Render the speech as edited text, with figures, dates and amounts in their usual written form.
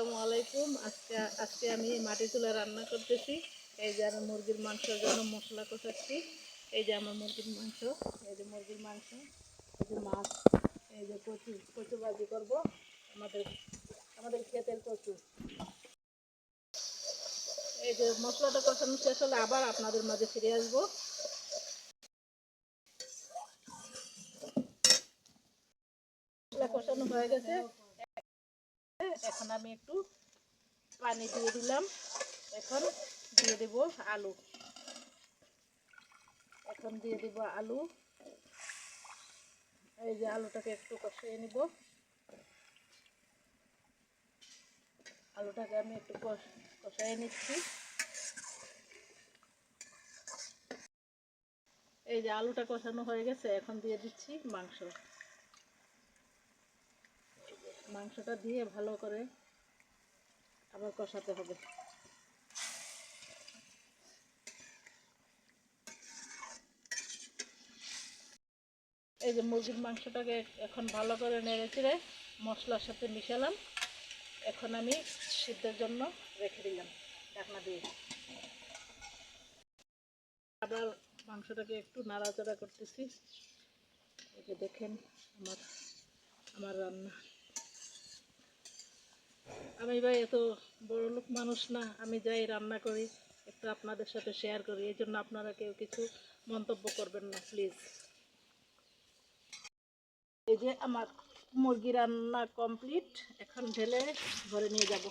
আসসালামু আলাইকুম। আজকে আমি মাটি চুলা রান্না করতেছি। এই যে আমি মুরগির মাংসের জন্য মশলা কষাচ্ছি। এই যে আমার মুরগির মাংস, এই যে মুরগির মাংস, এই যে মাছ, এই যে কচু ভাজি করবো। আমাদের আমাদের ক্ষেতের কচু। এই যে মশলাটা কষানো শেষ হলে আবার আপনাদের মাঝে ফিরে আসবো। মশলা কষানো হয়ে গেছে, এখন আমি একটু পানি দিয়ে দিলাম। এখন দিয়ে দেব আলু। এখন দিয়ে দিব আলু। এই যে আলুটাকে একটু কষিয়ে নিব। আলুটাকে আমি একটু কষিয়ে নিচ্ছি। এই যে আলুটা কষানো হয়ে গেছে, এখন দিয়ে দিচ্ছি মাংস। মাংসটা দিয়ে ভালো করে আবার কষাতে হবে। এই যে মুরগির মাংসটাকে এখন ভালো করে নেড়ে চেড়ে মশলার সাথে মিশালাম। এখন আমি সিদ্ধের জন্য রেখে দিলাম ঢাকনা দিয়ে। আবার মাংসটাকে একটু নাড়াচাড়া করতেছি। এই যে দেখেন আমার আমার রান্না। আমি ভাই এত বড় লোক মানুষ না, আমি যাই রান্না করি একটু আপনাদের সাথে শেয়ার করি। এই জন্য আপনারা কেউ কিছু মন্তব্য করবেন না প্লিজ। এই যে আমার মুরগি রান্না কমপ্লিট, এখন ঢেলে ঘরে নিয়ে যাব।